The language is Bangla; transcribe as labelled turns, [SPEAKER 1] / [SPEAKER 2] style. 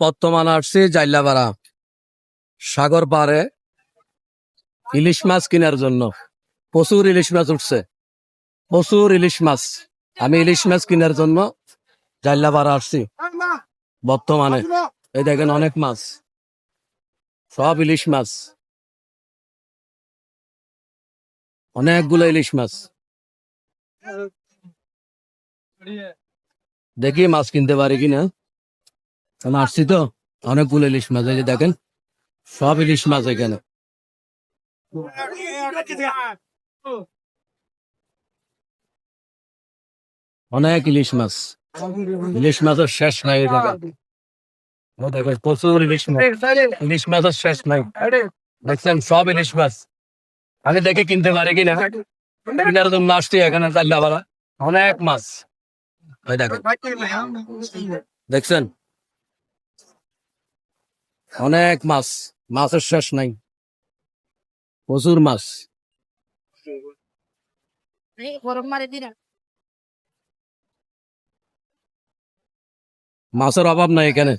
[SPEAKER 1] বর্তমানে আসছি জাইলাপাড়া সাগর পাড়ে ইলিশ মাছ কেনার জন্য। প্রচুর ইলিশ মাছ উঠছে, প্রচুর ইলিশ মাছ। আমি ইলিশ মাছ কেনার জন্য জাইলাপাড়া আসছি বর্তমানে। এই দেখেন অনেক মাছ, সব ইলিশ মাছ, অনেকগুলো ইলিশ মাছ। দেখি মাছ কিনতে পারি কিনা, কারণ আসছি তো। অনেকগুলো ইলিশ মাছ, এই যে দেখেন সব ইলিশ মাছ এখানে। অনেক ইলিশ মাছ, ইলিশ মাছের শেষ নাই এই জায়গায়। ও দেখেন প্রচুর ইলিশ মাছ, ইলিশ মাছের শেষ নাই। দেখছেন সব ইলিশ মাছ। আমি দেখে কিনতে পারি কিনা, কেনার জন্য আসছি এখানে জাইলাপাড়া। অনেক মাছ, ওই দেখেন, দেখছেন অনেক মাছ, মাছের শেষ নাই, প্রচুর মাছ। মাছের অভাব নাই এখানে।